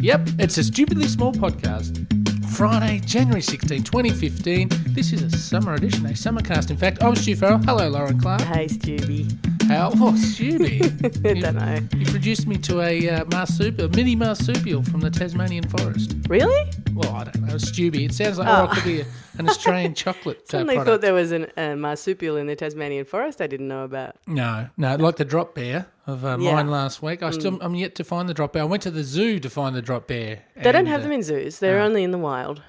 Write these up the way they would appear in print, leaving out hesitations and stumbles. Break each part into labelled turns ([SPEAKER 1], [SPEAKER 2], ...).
[SPEAKER 1] Yep, it's a Stupidly Small podcast. Friday, January 16, 2015. This is a summer edition, a summercast. In fact, I'm Stu Farrell. Hello, Lauren Clark.
[SPEAKER 2] Hey, Stubby.
[SPEAKER 1] How? Oh, Stubby.
[SPEAKER 2] I don't know.
[SPEAKER 1] You introduced me to a mini marsupial from the Tasmanian forest.
[SPEAKER 2] Really?
[SPEAKER 1] Well, I don't know. Stubby. It sounds like it could be an Australian chocolate
[SPEAKER 2] Suddenly
[SPEAKER 1] product.
[SPEAKER 2] thought there was a marsupial in the Tasmanian forest I didn't know about.
[SPEAKER 1] No, like the drop bear of mine last week. I'm yet to find the drop bear. I went to the zoo to find the drop bear.
[SPEAKER 2] They don't have them in zoos. They're only in the wild.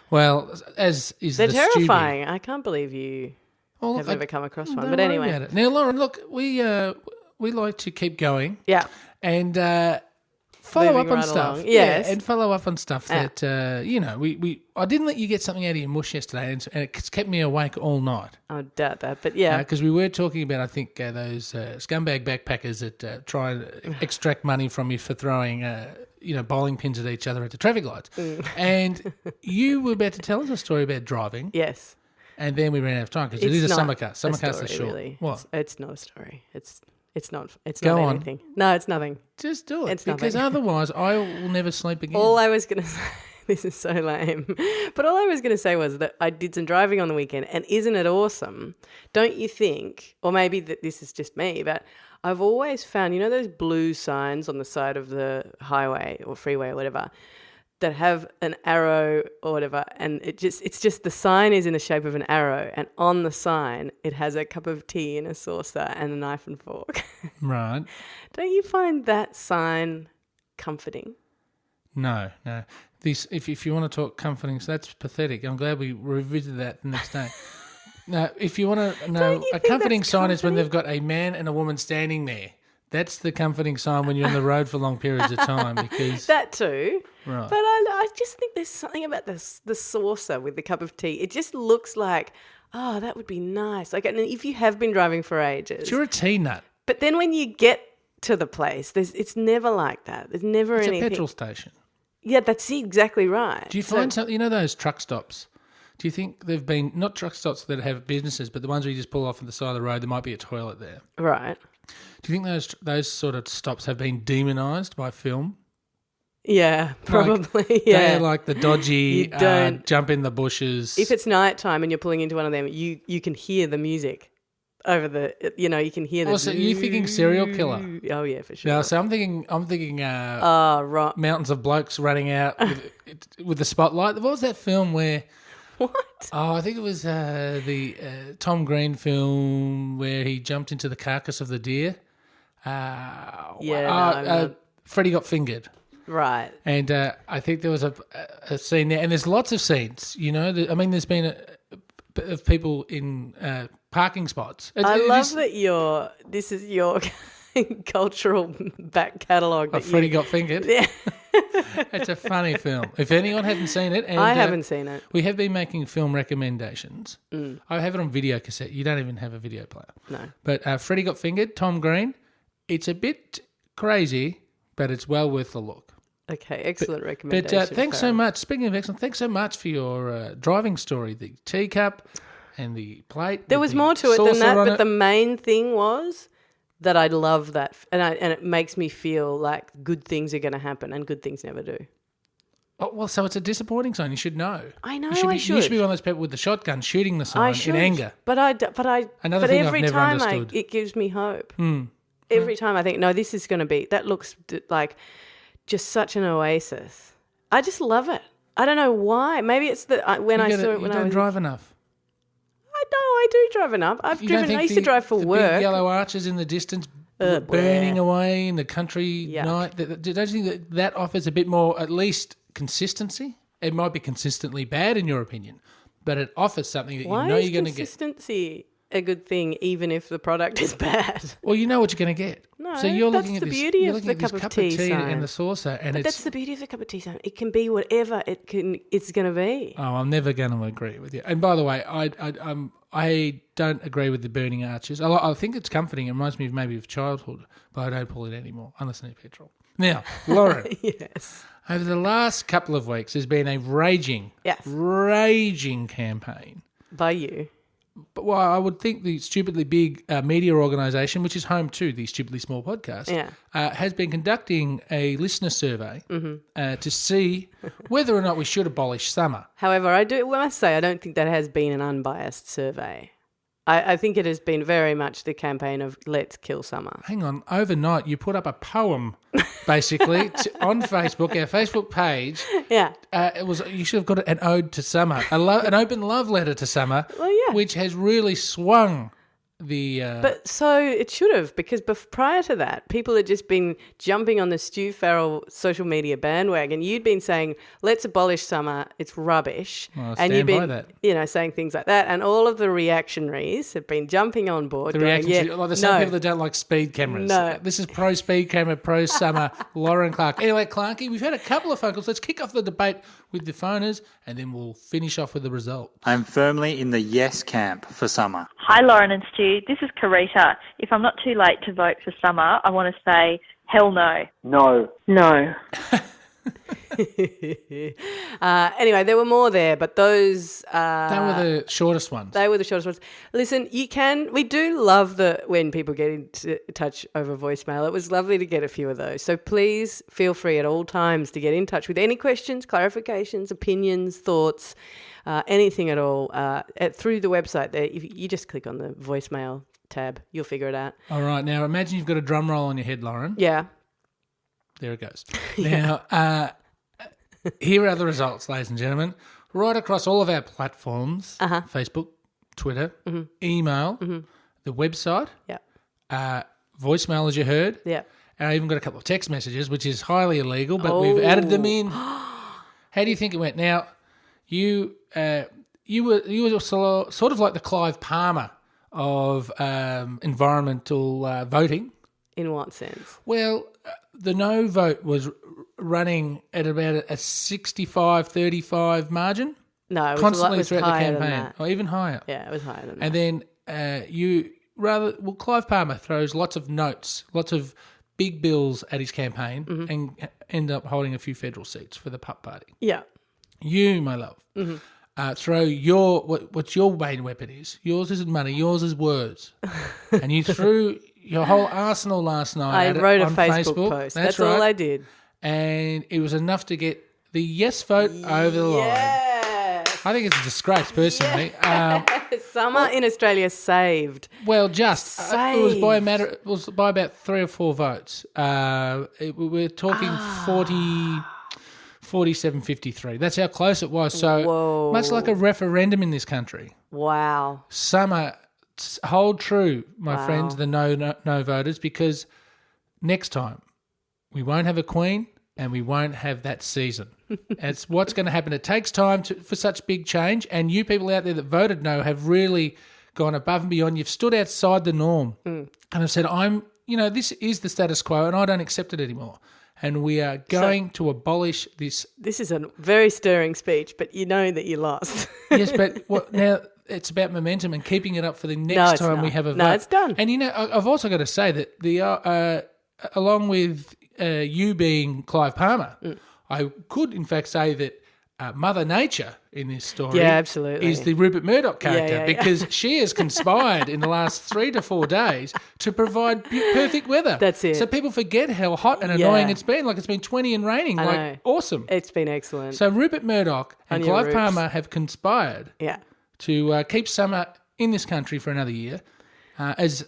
[SPEAKER 1] Well, as is
[SPEAKER 2] They're
[SPEAKER 1] the
[SPEAKER 2] terrifying.
[SPEAKER 1] Stubby.
[SPEAKER 2] I can't believe you
[SPEAKER 1] Well,
[SPEAKER 2] have ever come across one.
[SPEAKER 1] Don't
[SPEAKER 2] But
[SPEAKER 1] worry
[SPEAKER 2] anyway.
[SPEAKER 1] about it. Now, Lauren, look, we like to keep going.
[SPEAKER 2] Yeah.
[SPEAKER 1] And follow
[SPEAKER 2] Moving
[SPEAKER 1] up on
[SPEAKER 2] right
[SPEAKER 1] stuff.
[SPEAKER 2] along. Yes.
[SPEAKER 1] Yeah, and follow up on stuff that, I didn't let you get something out of your mush yesterday, and it's kept me awake all night.
[SPEAKER 2] I doubt that, but yeah.
[SPEAKER 1] Because we were talking about, I think, those scumbag backpackers that try and extract money from you for throwing, bowling pins at each other at the traffic lights. And you were about to tell us a story about driving.
[SPEAKER 2] Yes.
[SPEAKER 1] And then we ran out of time because it is a summercast. Summercasts are short.
[SPEAKER 2] Really.
[SPEAKER 1] What?
[SPEAKER 2] It's not a story. It's not
[SPEAKER 1] Go on.
[SPEAKER 2] anything. No, it's nothing.
[SPEAKER 1] Just do it.
[SPEAKER 2] It's
[SPEAKER 1] because
[SPEAKER 2] nothing.
[SPEAKER 1] Otherwise I will never sleep again.
[SPEAKER 2] All I was going to say, this is so lame, but all I was going to say was that I did some driving on the weekend, and isn't it awesome? Don't you think, or maybe that this is just me, but I've always found, those blue signs on the side of the highway or freeway or whatever that have an arrow or whatever, and it's just the sign is in the shape of an arrow, and on the sign it has a cup of tea in a saucer and a knife and fork.
[SPEAKER 1] Right.
[SPEAKER 2] Don't you find that sign comforting?
[SPEAKER 1] No. This, if you want to talk comforting, so that's pathetic. I'm glad we revisited that the next day. Now, if you want to know, a comforting sign is when they've got a man and a woman standing there. That's the comforting sign when you're on the road for long periods of time, because
[SPEAKER 2] that too.
[SPEAKER 1] Right.
[SPEAKER 2] But I just think there's something about the saucer with the cup of tea. It just looks like, oh, that would be nice. Like, and if you have been driving for ages,
[SPEAKER 1] you're a tea nut.
[SPEAKER 2] But then when you get to the place, it's never like that. There's never anything.
[SPEAKER 1] It's a petrol station.
[SPEAKER 2] Yeah, that's exactly right.
[SPEAKER 1] Do you find something? Those truck stops? Do you think they've been not truck stops that have businesses, but the ones where you just pull off on the side of the road? There might be a toilet there.
[SPEAKER 2] Right.
[SPEAKER 1] Do you think those sort of stops have been demonised by film?
[SPEAKER 2] Yeah, probably. Yeah,
[SPEAKER 1] they're like the dodgy jump in the bushes.
[SPEAKER 2] If it's nighttime and you're pulling into one of them, you can hear the music over the. You can hear the.
[SPEAKER 1] Also, you thinking serial killer?
[SPEAKER 2] Oh yeah, for sure.
[SPEAKER 1] No, so I'm thinking.
[SPEAKER 2] Right.
[SPEAKER 1] Mountains of blokes running out with the spotlight. What was that film where?
[SPEAKER 2] What?
[SPEAKER 1] Oh, I think it was the Tom Green film where he jumped into the carcass of the deer. Freddy Got Fingered.
[SPEAKER 2] Right.
[SPEAKER 1] And I think there was a scene there, and there's lots of scenes, there's been of people in parking spots.
[SPEAKER 2] I love that this is your cultural back catalogue.
[SPEAKER 1] Of Freddy Got Fingered.
[SPEAKER 2] Yeah.
[SPEAKER 1] It's a funny film. If anyone hasn't seen it. And,
[SPEAKER 2] I haven't seen it.
[SPEAKER 1] We have been making film recommendations. I have it on video cassette. You don't even have a video player.
[SPEAKER 2] No.
[SPEAKER 1] But Freddy Got Fingered, Tom Green, it's a bit crazy, but it's well worth the look.
[SPEAKER 2] Okay, excellent recommendation.
[SPEAKER 1] But thanks so much. Speaking of excellent, thanks so much for your driving story. The teacup and the plate.
[SPEAKER 2] There was more to it than that, but the main thing was that I love that, and it makes me feel like good things are going to happen, and good things never do.
[SPEAKER 1] Oh, well, so it's a disappointing sign. You should know.
[SPEAKER 2] I know.
[SPEAKER 1] You should be one of those people with the shotgun shooting the sign in anger.
[SPEAKER 2] But every time it gives me hope. Every time I think, no, this is going to be. That looks like just such an oasis. I just love it. I don't know why. Maybe it's that I saw it when I was.
[SPEAKER 1] You don't drive enough.
[SPEAKER 2] I do drive enough. I used to drive for work.
[SPEAKER 1] Big yellow arches in the distance burning away in the country night. Don't you think that offers a bit more, at least, consistency? It might be consistently bad in your opinion, but it offers something that
[SPEAKER 2] Why
[SPEAKER 1] you're going to get.
[SPEAKER 2] Why is consistency a good thing, even if the product is bad?
[SPEAKER 1] Well, you know what you're going to get.
[SPEAKER 2] No,
[SPEAKER 1] so you're
[SPEAKER 2] that's
[SPEAKER 1] looking at
[SPEAKER 2] the
[SPEAKER 1] this,
[SPEAKER 2] beauty
[SPEAKER 1] you're
[SPEAKER 2] of
[SPEAKER 1] looking
[SPEAKER 2] the
[SPEAKER 1] at this
[SPEAKER 2] cup of tea sign.
[SPEAKER 1] and the saucer, and
[SPEAKER 2] that's the beauty of the cup of tea sign. It can be whatever it's going to be.
[SPEAKER 1] Oh, I'm never going to agree with you. And by the way, I don't agree with the burning arches. I think it's comforting. It reminds me maybe of childhood, but I don't pull it anymore unless I need petrol. Now, Lauren.
[SPEAKER 2] Yes.
[SPEAKER 1] Over the last couple of weeks, there's been a raging campaign
[SPEAKER 2] by you
[SPEAKER 1] But well, I would think the stupidly big media organisation, which is home to the stupidly small podcast, has been conducting a listener survey to see whether or not we should abolish summer.
[SPEAKER 2] However, I must say, I don't think that has been an unbiased survey. I think it has been very much the campaign of let's kill summer.
[SPEAKER 1] Hang on, overnight you put up a poem, basically, on Facebook, our Facebook page.
[SPEAKER 2] Yeah.
[SPEAKER 1] You should have got an ode to summer, an open love letter to summer, which has really swung the...
[SPEAKER 2] But so it should have, because prior to that, people had just been jumping on the Stu Farrell social media bandwagon. You'd been saying, let's abolish summer, it's rubbish.
[SPEAKER 1] Well,
[SPEAKER 2] and you've been,
[SPEAKER 1] that.
[SPEAKER 2] Saying things like that. And all of the reactionaries have been jumping on board.
[SPEAKER 1] There's some people that don't like speed cameras.
[SPEAKER 2] No.
[SPEAKER 1] This is pro-speed camera, pro-summer, Lauren Clark. Anyway, Clarkie, we've had a couple of phone calls. Let's kick off the debate with the phoners, and then we'll finish off with the result.
[SPEAKER 3] I'm firmly in the yes camp for summer.
[SPEAKER 4] Hi, Lauren and Stu. This is Karita. If I'm not too late to vote for summer, I want to say hell no.
[SPEAKER 5] No.
[SPEAKER 4] No.
[SPEAKER 2] Anyway, there were more there, but those...
[SPEAKER 1] they were the shortest ones.
[SPEAKER 2] They were the shortest ones. Listen, we do love when people get in touch over voicemail. It was lovely to get a few of those. So please feel free at all times to get in touch with any questions, clarifications, opinions, thoughts, anything at all, through the website there. If you just click on the voicemail tab, you'll figure it out.
[SPEAKER 1] All right. Now, imagine you've got a drum roll on your head, Lauren.
[SPEAKER 2] Yeah.
[SPEAKER 1] There it goes. Now, here are the results, ladies and gentlemen. Right across all of our platforms, Facebook, Twitter, email, the website, voicemail, as you heard.
[SPEAKER 2] Yeah.
[SPEAKER 1] And I even got a couple of text messages, which is highly illegal, but we've added them in. How do you think it went? Now, you were sort of like the Clive Palmer of environmental voting.
[SPEAKER 2] In what sense?
[SPEAKER 1] Well, the no vote was running at about a 65-35 margin.
[SPEAKER 2] No, it was
[SPEAKER 1] constantly throughout the
[SPEAKER 2] higher
[SPEAKER 1] campaign,
[SPEAKER 2] than that.
[SPEAKER 1] or even higher.
[SPEAKER 2] Yeah, it was higher than that.
[SPEAKER 1] And then Clive Palmer throws lots of notes, lots of big bills at his campaign, and end up holding a few federal seats for the pup party.
[SPEAKER 2] Yeah.
[SPEAKER 1] You, my love, throw what your main weapon is. Yours isn't money, yours is words. And you threw your whole arsenal last night.
[SPEAKER 2] I wrote a
[SPEAKER 1] on
[SPEAKER 2] Facebook post. That's
[SPEAKER 1] right.
[SPEAKER 2] all I did.
[SPEAKER 1] And it was enough to get the yes vote over the line.
[SPEAKER 2] Yes.
[SPEAKER 1] I think it's a disgrace, personally.
[SPEAKER 2] Summer in Australia saved.
[SPEAKER 1] Well, it was by about 3 or 4 votes. We're talking 47-53. That's how close it was. So much like a referendum in this country.
[SPEAKER 2] Wow.
[SPEAKER 1] Summer, hold true, my friends, the no voters, because next time we won't have a queen and we won't have that season. It's what's going to happen. It takes time for such big change, and you people out there that voted no have really gone above and beyond. You've stood outside the norm and have said, this is the status quo and I don't accept it anymore. And we are going to abolish this.
[SPEAKER 2] This is a very stirring speech, but you know that you lost.
[SPEAKER 1] Yes, but now it's about momentum and keeping it up for the next time we have a vote.
[SPEAKER 2] No, it's done.
[SPEAKER 1] And, I've also got to say that along with you being Clive Palmer, I could in fact say that Mother Nature in this story is the Rupert Murdoch character because she has conspired in the last 3 to 4 days to provide perfect weather.
[SPEAKER 2] That's it.
[SPEAKER 1] So people forget how hot and annoying it's been. Like it's been 20 and raining. Awesome.
[SPEAKER 2] It's been excellent.
[SPEAKER 1] So Rupert Murdoch and Clive Palmer have conspired to keep summer in this country for another year, as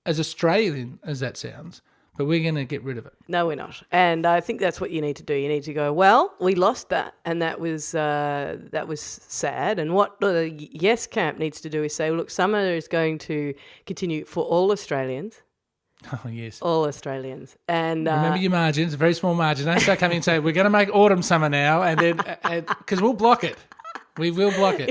[SPEAKER 1] Australian as that sounds. But we're going to get rid of it.
[SPEAKER 2] No, we're not. And I think that's what you need to do. You need to go, well, we lost that, and that was sad. And what the yes camp needs to do is say, look, summer is going to continue for all Australians.
[SPEAKER 1] Oh, yes.
[SPEAKER 2] All Australians. And
[SPEAKER 1] remember your margins, a very small margin. Don't start coming and say, we're going to make autumn summer now, and then because we'll block it. We will block it.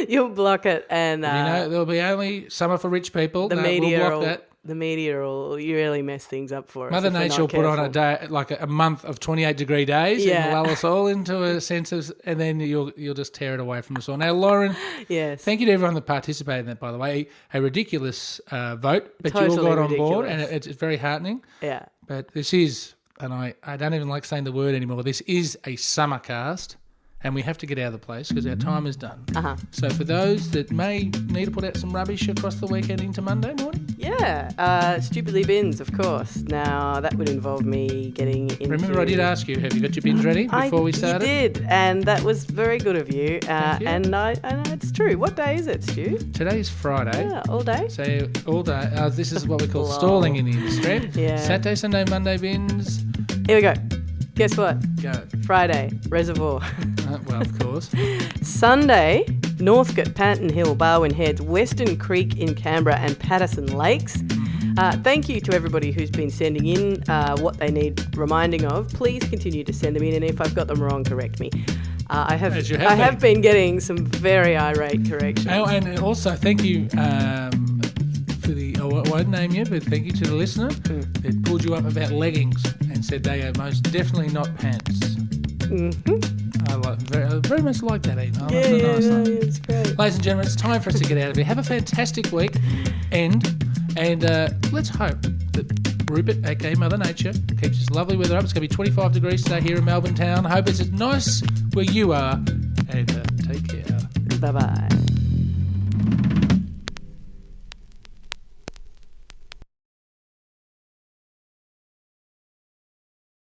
[SPEAKER 2] You'll block it. And
[SPEAKER 1] there'll be only summer for rich people.
[SPEAKER 2] We'll block that. The media will really mess things up for us.
[SPEAKER 1] Mother Nature will put on a day, like a month of 28-degree days, and lull us all into a sense of, and then you'll just tear it away from us all. Now, Lauren,
[SPEAKER 2] yes,
[SPEAKER 1] thank you to everyone that participated in that. By the way, a ridiculous vote, but
[SPEAKER 2] totally
[SPEAKER 1] you all got on
[SPEAKER 2] ridiculous.
[SPEAKER 1] board, and it's very heartening.
[SPEAKER 2] Yeah,
[SPEAKER 1] but this is, and I don't even like saying the word anymore. This is a summer cast, and we have to get out of the place because our time is done.
[SPEAKER 2] Uh-huh.
[SPEAKER 1] So for those that may need to put out some rubbish across the weekend into Monday morning,
[SPEAKER 2] stupidly bins, of course. Now, that would involve me getting into...
[SPEAKER 1] remember I did ask you, have you got your bins ready before we started?
[SPEAKER 2] You did, and that was very good of you.
[SPEAKER 1] Thank you.
[SPEAKER 2] And I know it's true. What day is it, Stu?
[SPEAKER 1] Today's Friday.
[SPEAKER 2] Yeah, all day.
[SPEAKER 1] So all day. This is what we call stalling in the industry.
[SPEAKER 2] Yeah.
[SPEAKER 1] Saturday, Sunday, Monday bins.
[SPEAKER 2] Here we go. Guess what?
[SPEAKER 1] Go.
[SPEAKER 2] Friday, Reservoir.
[SPEAKER 1] Well, of course.
[SPEAKER 2] Sunday, Northcote, Panton Hill, Barwon Heads, Western Creek in Canberra and Patterson Lakes. Thank you to everybody who's been sending in what they need reminding of. Please continue to send them in, and if I've got them wrong, correct me. I have been getting some very irate corrections.
[SPEAKER 1] Oh, and also thank you for the, I won't name you, but thank you to the listener that pulled you up about leggings and said they are most definitely not pants. I very much like that email. That's a nice one.
[SPEAKER 2] It's great.
[SPEAKER 1] Ladies and gentlemen, it's time for us to get out of here. Have a fantastic week, and let's hope that Rupert, aka Mother Nature, keeps this lovely weather up. It's going to be 25 degrees today here in Melbourne town. I hope it's as nice where you are, and take care.
[SPEAKER 2] Bye-bye.